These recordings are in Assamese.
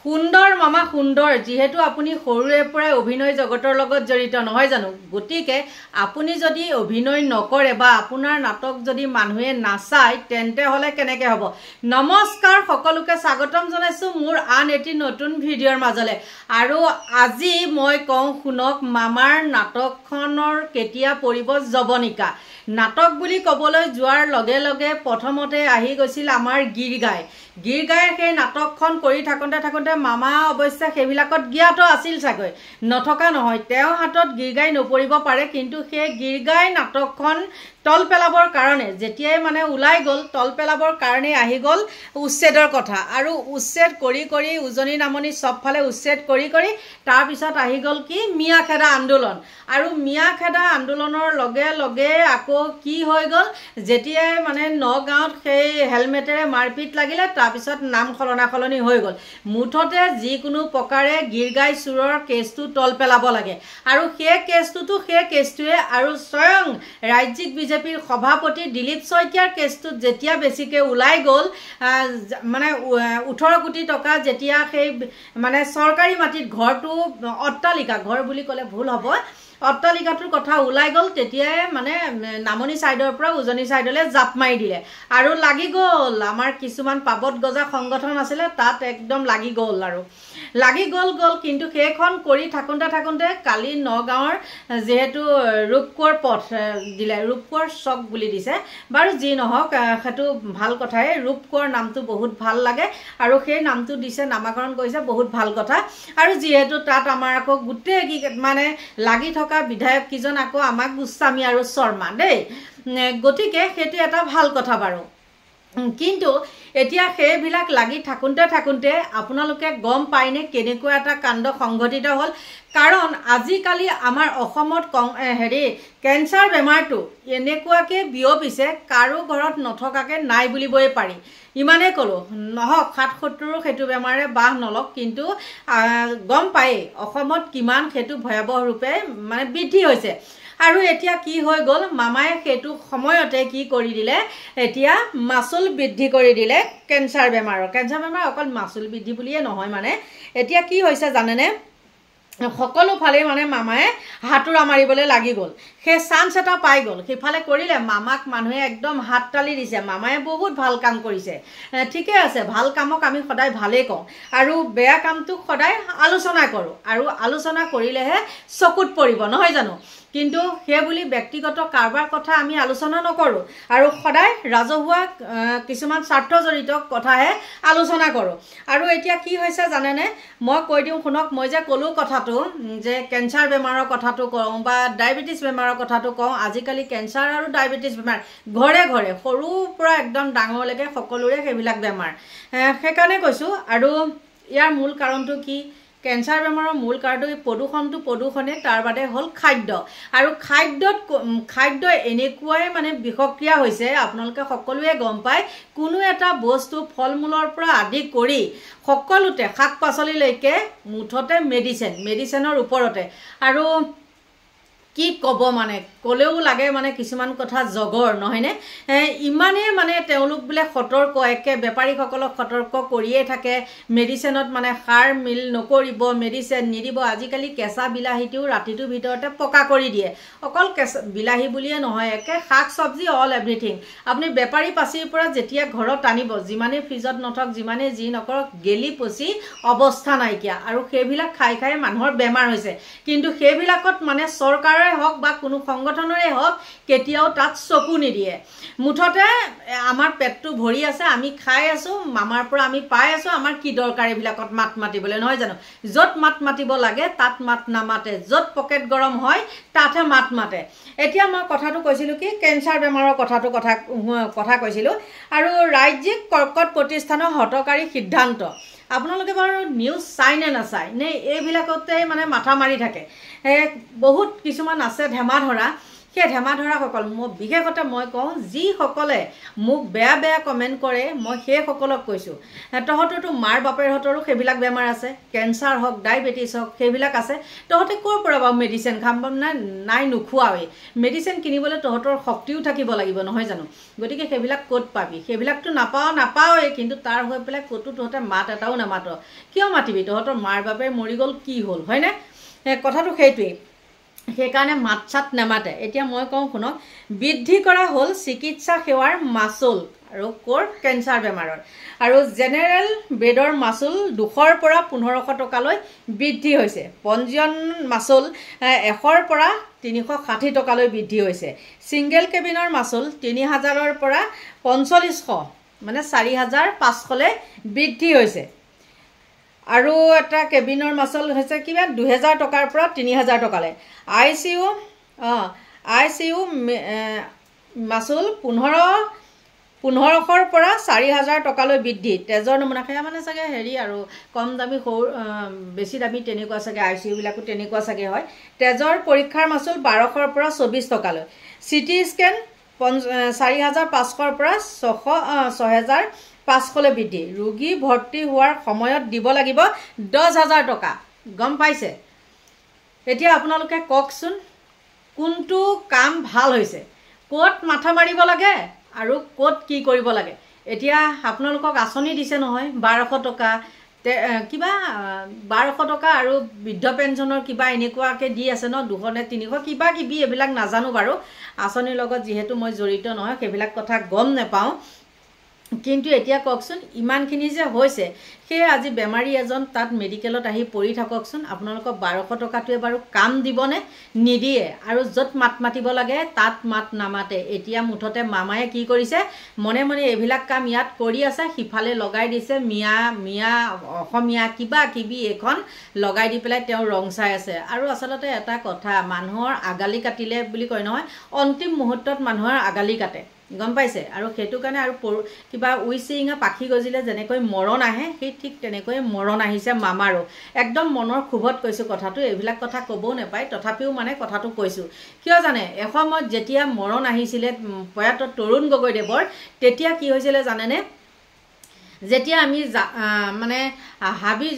সুন্দৰ মামা সুন্দৰ যেহেতু আপুনি সৰুৰে পৰাই অভিনয় জগতৰ লগত জড়িত নহয় জানো গতিকে আপুনি যদি অভিনয় নকৰে বা আপোনাৰ নাটক যদি মানুহে নাচায় তেন্তে হলে কেনেকে হ'ব নমস্কাৰ সকলোকে স্বাগতম জনাইছো মোৰ আন এটি নতুন ভিডিঅ'ৰ মাজলে আৰু আজি মই কওঁ শুনক মামাৰ নাটকখনৰ কেতিয়া পৰিব জবনিকা নাটক বুলি কবলৈ যোৱাৰ লগে লগে প্ৰথমতে আহি গৈছিল আমাৰ গীৰগাই সেই নাটকখন কৰি থাকোঁতে মামা অৱশ্যে সেইবিলাকত জ্ঞাত আছিল চাগৈ নথকা নহয় তেওঁ হাতত গীৰগাই নপৰিব পাৰে কিন্তু সেই গীৰগাই নাটকখন তল পেলাবৰ কাৰণে যেতিয়াই মানে ওলাই গ'ল তল পেলাবৰ কাৰণে আহি গ'ল উচ্ছেদৰ কথা আৰু উচ্ছেদ কৰি উজনি নামনি সবফালে উচ্ছেদ কৰি তাৰ পিছত আহি গ'ল কি মিয়াখেদা আন্দোলন আৰু মিয়াখেদা আন্দোলনৰ লগে লগে আকৌ কি হৈ গ'ল যেতিয়াই মানে নগাঁৱত সেই হেলমেটেৰে মাৰপিট লাগিলে তাৰ পিছত নাম খলনি হৈ গ'ল মুঠতে যিকোনো প্ৰকাৰে গীৰগাই চুৰৰ কেছটো তল পেলাব লাগে আৰু সেই কেছটোৱে আৰু স্বয়ং ৰাজ্যিক বিজেপিৰ সভাপতি দিলীপ শইকীয়াৰ কেছটো যেতিয়া বেছিকৈ ওলাই গ'ল মানে 18 কোটি টকা যেতিয়া সেই মানে চৰকাৰী মাটিত ঘৰটো অট্টালিকা ঘৰ বুলি ক'লে ভুল হ'ব অট্টালিকাটোৰ কথা ওলাই গ'ল তেতিয়াই মানে নামনি সাইডৰ পৰা উজনি সাইডলৈ জাপ মাৰি দিলে আৰু লাগি গ'ল আমাৰ কিছুমান পাবত গজা সংগঠন আছিল তাত একদম লাগি গ'ল কিন্তু সেইখন কৰি থাকোঁতে কালি নগাঁৱৰ যেহেতু ৰূপকোঁৱৰ পথ দিলে ৰূপকোঁৱৰ চক বুলি দিছে বাৰু যি নহওক সেইটো ভাল কথাই ৰূপকোঁৱৰ নামটো বহুত ভাল লাগে আৰু সেই নামটো দিছে নামাকৰণ কৰিছে বহুত ভাল কথা আৰু যেহেতু তাত আমাৰ আকৌ গোটেই মানে লাগি থকা বিধায়ক কিজন আকৌ আমাক গোস্বামী আৰু শৰ্মা দেই গতিকে সেইটো এটা ভাল কথা বাৰু কিন্তু এতিয়া সেইবিলাক লাগি থাকোঁতে আপোনালোকে গম পায়নে কেনেকুৱা এটা কাণ্ড সংঘটিত হ'ল কাৰণ আজিকালি আমাৰ অসমত কেঞ্চাৰ বেমাৰটো এনেকুৱাকৈ বিয়পিছে কাৰো ঘৰত নথকাকৈ নাই বুলিবই পাৰি ইমানেই ক'লো নহওক ৭-৭ সেইটো বেমাৰে বাহ নলক কিন্তু গম পায় অসমত কিমান সেইটো ভয়াৱহ ৰূপে মানে বৃদ্ধি হৈছে আৰু এতিয়া কি হৈ গ'ল মামায়ে সেইটো সময়তে কি কৰি দিলে এতিয়া মাসুল বৃদ্ধি কৰি দিলে কেঞ্চাৰ বেমাৰ অকল মাসুল বৃদ্ধি বুলিয়ে নহয় মানে এতিয়া কি হৈছে জানেনে সকলো ফালে মানে মামায়ে হাতুৰা মাৰিবলৈ লাগি গ'ল সেই চান্স এটা পাই গ'ল সিফালে কৰিলে মামাক মানুহে একদম হাত তালি দিছে মামায়ে বহুত ভাল কাম কৰিছে ঠিকে আছে ভাল কামক আমি সদায় ভালেই কওঁ আৰু বেয়া কামটোক সদায় আলোচনা কৰোঁ আৰু আলোচনা কৰিলেহে চকুত পৰিব নহয় জানো কিন্তু সেই বুলি ব্যক্তিগত কাৰবাৰ কথা আমি আলোচনা নকৰোঁ আৰু সদায় ৰাজহুৱা কিছুমান স্বাৰ্থ জড়িত কথাহে আলোচনা কৰোঁ আৰু এতিয়া কি হৈছে জানেনে মই কৈ দিওঁ শুনক মই যে ক'লো কথাটো যে কেঞ্চাৰ বেমাৰৰ কথাটো কওঁ বা ডায়েবেটিছ বেমাৰৰ কথাটো কওঁ আজিকালি কেঞ্চাৰ আৰু ডায়েবেটিছ বেমাৰ ঘৰে সৰুৰ পৰা একদম ডাঙৰলৈকে সকলোৰে সেইবিলাক বেমাৰ সেইকাৰণে কৈছোঁ আৰু ইয়াৰ মূল কাৰণটো কি কেঞ্চাৰ বেমাৰৰ মূল কাৰণটো প্ৰদূষণে তাৰ বাদে হ'ল খাদ্য আৰু খাদ্য এনেকুৱাই মানে বিষক্ৰিয়া হৈছে আপোনালোকে সকলোৱে গম পায় কোনো এটা বস্তু ফল মূলৰ পৰা আদি কৰি সকলোতে শাক পাচলিলৈকে মুঠতে মেডিচিনৰ ওপৰতে আৰু কি ক'ব মানে ক'লেও লাগে মানে কিছুমান কথা জগৰ নহয়নে ইমানেই মানে তেওঁলোক বোলে সতৰ্ক একে বেপাৰীসকলক সতৰ্ক কৰিয়ে থাকে মেডিচিনত মানে সাৰ মিল নকৰিব মেডিচিন নিদিব আজিকালি কেঁচা বিলাহীটো ৰাতিটোৰ ভিতৰতে পকা কৰি দিয়ে অকল কেঁচা বিলাহী বুলিয়ে নহয় একে শাক চব্জি অল এভৰিথিং আপুনি বেপাৰী পাচিৰ পৰা যেতিয়া ঘৰত আনিব যিমানেই ফ্ৰিজত নথক যিমানেই যি নকৰক গেলি পচি অৱস্থা নাইকিয়া আৰু সেইবিলাক খাই মানুহৰ বেমাৰ হৈছে কিন্তু সেইবিলাকত মানে চৰকাৰে হওক বা কোনো সংগঠনৰে হওক কেতিয়াও তাত চকু নিদিয়ে মুঠতে আমাৰ পেটটো ভৰি আছে আমি খাই আছো মামাৰ পৰা আমি পাই আছো আমাৰ কি দৰকাৰ এইবিলাকত মাত মাতিবলৈ নহয় জানো য'ত মাত মাতিব লাগে তাত মাত নামাতে য'ত পকেট গৰম হয় তাতহে মাত মাতে এতিয়া মই কথাটো কৈছিলোঁ কি কেঞ্চাৰ বেমাৰৰ কথা কৈছিলোঁ আৰু ৰাজ্যিক কৰ্কট প্ৰতিষ্ঠানৰ হতকাৰী সিদ্ধান্ত আপোনালোকে বাৰু নিউজ চাই নে নাচায় নে এইবিলাকতে মানে মাথা মাৰি থাকে বহুত কিছুমান আছে ধেমা ধৰা সেই ধেমাধৰাসকল মই বিশেষতে মই কওঁ যিসকলে মোক বেয়া বেয়া কমেণ্ট কৰে মই সেইসকলক কৈছোঁ তহঁতৰতো মাৰ বাপেৰহঁতৰো সেইবিলাক বেমাৰ আছে কেঞ্চাৰ হওক ডায়েবেটিছ হওক সেইবিলাক আছে তহঁতে ক'ৰ পৰা বাৰু মেডিচিন খাম নাই নোখোৱাৱেই মেডিচিন কিনিবলৈ তহঁতৰ শক্তিও থাকিব লাগিব নহয় জানো গতিকে সেইবিলাক ক'ত পাবি সেইবিলাকতো নাপাওঁৱেই কিন্তু তাৰ হৈ পেলাই ক'তো তহঁতে মাত এটাও নামাত কিয় মাতিবি তহঁতৰ মাৰ বাপে মৰি গ'ল কি হ'ল হয়নে কথাটো সেইটোৱেই সেইকাৰণে মাত চাত নামাতে এতিয়া মই কওঁ শুনক বৃদ্ধি কৰা হ'ল চিকিৎসা সেৱাৰ মাচুল আৰু ক'ৰ কেঞ্চাৰ বেমাৰৰ আৰু জেনেৰেল বেডৰ মাচুল 200ৰ পৰা 1500 টকালৈ বৃদ্ধি হৈছে পঞ্জীয়ন মাচুল 100ৰ পৰা 360 টকালৈ বৃদ্ধি হৈছে ছিংগেল কেবিনৰ মাচুল 3000ৰ পৰা 4500 মানে 4500লৈ বৃদ্ধি হৈছে আৰু এটা কেবিনৰ মাচুল হৈছে কিবা 2000 টকাৰ পৰা 3000 টকালৈ আইচিইউ মাচুল 1500ৰ পৰা 4000 টকালৈ বৃদ্ধি তেজৰ নমুনা সেয়া মানে চাগে হেৰি আৰু কম দামী বেছি দামী তেনেকুৱা চাগে আইচিইউবিলাকো তেনেকুৱা চাগে হয় তেজৰ পৰীক্ষাৰ মাচুল 1200ৰ পৰা 24 টকালৈ চিটি স্কেন 4500ৰ পৰা 6500লৈ বৃদ্ধি ৰোগী ভৰ্তি হোৱাৰ সময়ত দিব লাগিব 10000 টকা গম পাইছে এতিয়া আপোনালোকে কওকচোন কোনটো কাম ভাল হৈছে ক'ত মাথা মাৰিব লাগে আৰু ক'ত কি কৰিব লাগে এতিয়া আপোনালোকক আঁচনি দিছে নহয় 1200 টকা কিবা 1200 টকা আৰু বৃদ্ধ পেঞ্চনৰ কিবা এনেকুৱাকে দি আছে ন 200 নে 300 কিবা কিবি এইবিলাক নাজানো বাৰু আঁচনিৰ লগত যিহেতু মই জড়িত নহয় সেইবিলাক কথা গম নাপাওঁ কিন্তু এতিয়া কওকচোন ইমানখিনি যে হৈছে সেই আজি বেমাৰী এজন তাত মেডিকেলত আহি পৰি থাককচোন আপোনালোকক 1200 টকাটোৱে বাৰু কাম দিবনে নিদিয়ে আৰু য'ত মাত মাতিব লাগে তাত মাত নামাতে এতিয়া মুঠতে মামায়ে কি কৰিছে মনে মনে এইবিলাক কাম ইয়াত কৰি আছে সিফালে লগাই দিছে মিয়া অসমীয়া কিবা কিবি এখন লগাই দি পেলাই তেওঁ ৰং চাই আছে আৰু আচলতে এটা কথা মানুহৰ আগালি কাটিলে বুলি কয় নহয় অন্তিম মুহূৰ্তত মানুহৰ আগালি কাটে গম পাইছে আৰু সেইটো কাৰণে আৰু কিবা উইচিঙা পাখি গজিলে যেনেকৈ মৰণ আহে সেই ঠিক তেনেকৈ মৰণ আহিছে মামাৰো একদম মনৰ ক্ষোভত কৈছোঁ কথাটো এইবিলাক কথা ক'বও নাপায় তথাপিও মানে কথাটো কৈছোঁ কিয় জানে এসময়ত যেতিয়া মৰণ আহিছিলে প্ৰয়াত তৰুণ গগৈদেৱৰ তেতিয়া কি হৈছিলে জানেনে যেতিয়া আমি মানে হাবি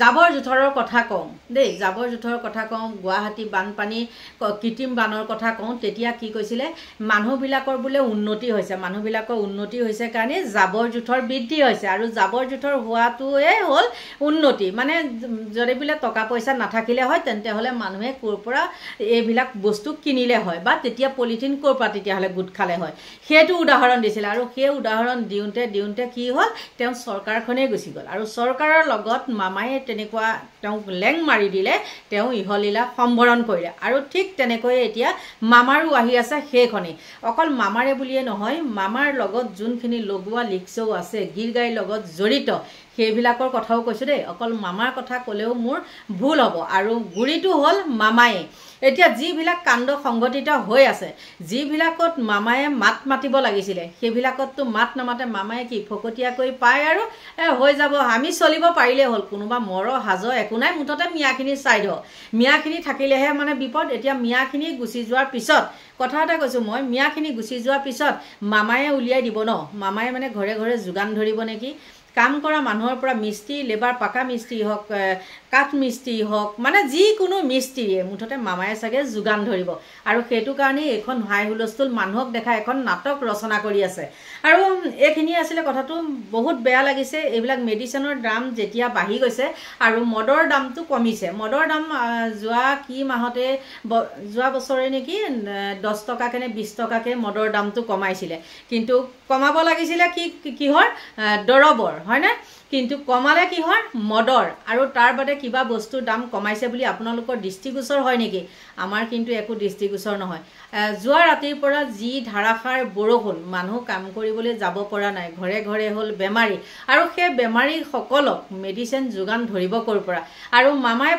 জাবৰ জোথৰৰ কথা কওঁ দেই জাবৰ জোথৰৰ কথা কওঁ গুৱাহাটী বানপানী কৃত্ৰিম বানৰ কথা কওঁ তেতিয়া কি কৈছিলে মানুহবিলাকৰ বোলে উন্নতি হৈছে কাৰণে জাবৰ জোথৰ বৃদ্ধি হৈছে আৰু জাবৰ জোথৰ হোৱাটোৱে হ'ল উন্নতি মানে যদি বোলে টকা পইচা নাথাকিলে হয় তেন্তে হ'লে মানুহে ক'ৰ পৰা এইবিলাক বস্তু কিনিলে হয় বা তেতিয়া পলিথিন ক'ৰ পৰা তেতিয়াহ'লে গোট খালে হয় সেইটো উদাহৰণ দিছিলে আৰু সেই উদাহৰণ দিওঁতে কি হ'ল তেওঁ চৰকাৰখনেই গুচি গ'ল আৰু চৰকাৰৰ লগত মামায়ে তেনেকুৱা তেওঁক লেং মাৰি দিলে তেওঁ ইহলীলা সম্বৰণ কৰিলে আৰু ঠিক তেনেকৈ এতিয়া মামাৰো আহি আছে সেইখনেই অকল মামাৰে বুলিয়ে নহয় মামাৰ লগত যোনখিনি লগোৱা লিক্সও আছে গীৰ গাইৰ লগত জড়িত সেইবিলাকৰ কথাও কৈছোঁ দেই অকল মামাৰ কথা ক'লেও মোৰ ভুল হ'ব আৰু গুৰিটো হ'ল মামায়ে এতিয়া যিবিলাক কাণ্ড সংঘটিত হৈ আছে যিবিলাকত মামায়ে মাত মাতিব লাগিছিলে সেইবিলাকততো মাত নামাতে মামায়ে কি ফকতীয়াকৈ পায় আৰু হৈ যাব আমি চলিব পাৰিলে হ'ল কোনোবা মৰ হাজ একো নাই মুঠতে মিয়াখিনি চাই দিয়ক মিয়াখিনি থাকিলেহে মানে বিপদ এতিয়া মিয়াখিনি গুচি যোৱাৰ পিছত কথা এটা কৈছোঁ মই মিয়াখিনি গুচি যোৱাৰ পিছত মামায়ে উলিয়াই দিব ন মামায়ে মানে ঘৰে ঘৰে যোগান ধৰিব নেকি কাম কৰা মানুহৰ পৰা মিস্ত্ৰী লেবাৰ পাকা মিস্ত্ৰী হওক কাঠ মিস্ত্ৰী হওক মানে যিকোনো মিস্ত্ৰীয়ে মুঠতে মামায়ে চাগে যোগান ধৰিব আৰু সেইটো কাৰণে এইখন হাই হুলস্থুল মানুহক দেখা এখন নাটক ৰচনা কৰি আছে আৰু এইখিনি আছিলে কথাটো বহুত বেয়া লাগিছে এইবিলাক মেডিচিনৰ দাম যেতিয়া বাঢ়ি গৈছে আৰু মদৰ দামটো কমিছে মদৰ দাম যোৱা বছৰে নেকি 10 টকাকে নে 20 টকাকে মদৰ দামটো কমাইছিলে কিন্তু কমাব লাগিছিলে কিহৰ দৰবৰ হয় না কিন্তু কমালে কি হয় মদৰ আৰু তাৰ বাদে কিবা বস্তুৰ দাম কমাইছে বুলি আপোনালোকৰ দৃষ্টিগোচৰ হয় নেকি আমাৰ কিন্তু একো দৃষ্টিগোচৰ নহয় যোৱা ৰাতিৰ পৰা যি ধাৰাসাৰ বৰষুণ মানুহ কাম কৰিবলৈ যাব পৰা নাই ঘৰে ঘৰে হ'ল বেমাৰী আৰু সেই বেমাৰীসকলক মেডিচিন যোগান ধৰিব ক'ৰ পৰা আৰু মামাই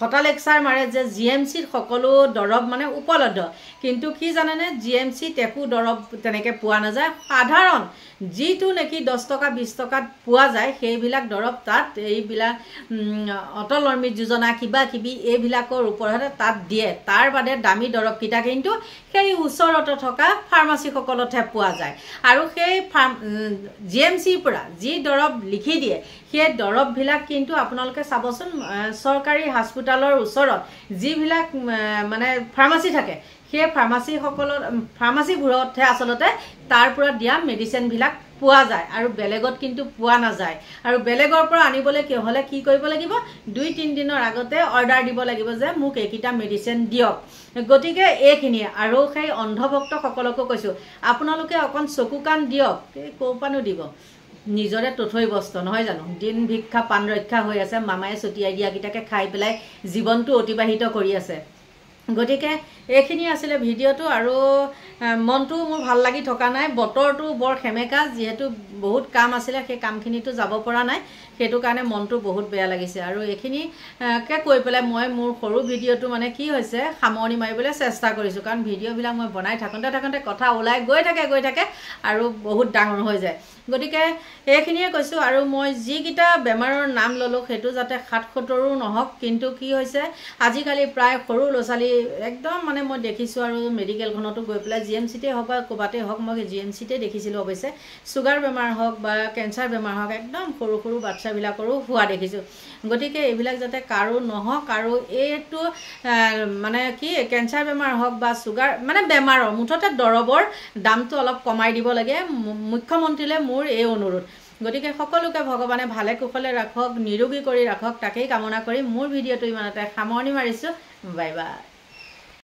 ফটা লেকচাৰ মাৰে যে জিএমচিত সকলো দৰৱ মানে উপলব্ধ কিন্তু কি জানেনে জিএমচিত একো দৰৱ তেনেকৈ পোৱা নাযায় সাধাৰণ যিটো নেকি 10 টকা 20 টকাত পোৱা যায় সেইবিলাক দৰৱ তাত এইবিলাক অটল অমৃত যোজনা কিবা কিবি এইবিলাকৰ ওপৰতে তাত দিয়ে তাৰ বাদে দামী দৰৱকেইটা কিন্তু সেই ওচৰতে থকা ফাৰ্মাচীসকলতহে পোৱা যায় আৰু সেই জিএমচিৰ পৰা যি দৰৱ লিখি দিয়ে সেই দৰৱবিলাক কিন্তু আপোনালোকে চাবচোন চৰকাৰী হাস্পতালৰ ওচৰত যিবিলাক মানে ফাৰ্মাচী থাকে সেই ফাৰ্মাচীবোৰতহে আচলতে তাৰ পৰা দিয়া মেডিচিনবিলাক পোৱা যায় আৰু বেলেগত কিন্তু পোৱা নাযায় আৰু বেলেগৰ পৰা আনিবলৈ কি হ'লে কি কৰিব লাগিব 2-3 দিনৰ আগতে অৰ্ডাৰ দিব লাগিব যে মোক এইকেইটা মেডিচিন দিয়ক গতিকে এইখিনিয়ে আৰু সেই অন্ধভক্তসকলকো কৈছোঁ আপোনালোকে অকণ চকু কাণ দিয়ক ক'ৰপানো দিব নিজৰে তথৈ বস্ত নহয় জানো দিন ভিক্ষা পান ৰক্ষা হৈ আছে মামায়ে ছটিয়াই দিয়াকেইটাকে খাই পেলাই জীৱনটো অতিবাহিত কৰি আছে গতিকে এইখিনি আছিলে ভিডিঅ'টো আৰু মনটো মোৰ ভাল লাগি থকা নাই বতৰটো বৰ খেমেকা যেহেতু বহুত কাম আছিলে সেই কামখিনিতো যাব পৰা নাই সেইটো কাৰণে মনটো বহুত বেয়া লাগিছে আৰু এইখিনি কে কৈ পেলাই মই মোৰ সৰু ভিডিঅ'টো মানে কি হৈছে সামৰণি মাৰিবলৈ চেষ্টা কৰিছোঁ কাৰণ ভিডিঅ'বিলাক মই বনাই থাকোঁতে কথা ওলাই গৈ থাকে আৰু বহুত ডাঙৰ হৈ যায় গতিকে এইখিনিয়ে কৈছোঁ আৰু মই যিকেইটা বেমাৰৰ নাম ল'লোঁ সেইটো যাতে ৭-৭ৰো নহওক কিন্তু কি হৈছে আজিকালি প্ৰায় সৰু ল'ৰা ছোৱালী একদম মানে মই দেখিছোঁ আৰু মেডিকেলখনতো গৈ পেলাই জিএমচিতে হওক বা ক'ৰবাতেই হওক মই জিএমচিতে দেখিছিলোঁ অৱশ্যে চুগাৰ বেমাৰ হওক বা কেঞ্চাৰ বেমাৰ হওক একদম সৰু বাচ্চাবিলাকৰো হোৱা দেখিছোঁ গতিকে এইবিলাক যাতে কাৰো নহওক আৰু এইটো মানে কি কেঞ্চাৰ বেমাৰ হওক বা চুগাৰ মানে বেমাৰৰ মুঠতে দৰৱৰ দামটো অলপ কমাই দিব লাগে মুখ্যমন্ত্ৰীলৈ মোৰ এই অনুৰোধ গতিকে সকলোকে ভগৱানে ভালে কুশলে ৰাখক নিৰোগী কৰি ৰাখক তাকেই কামনা কৰি মোৰ ভিডিঅ'টো ইমানতে সামৰণি মাৰিছোঁ বাই বাই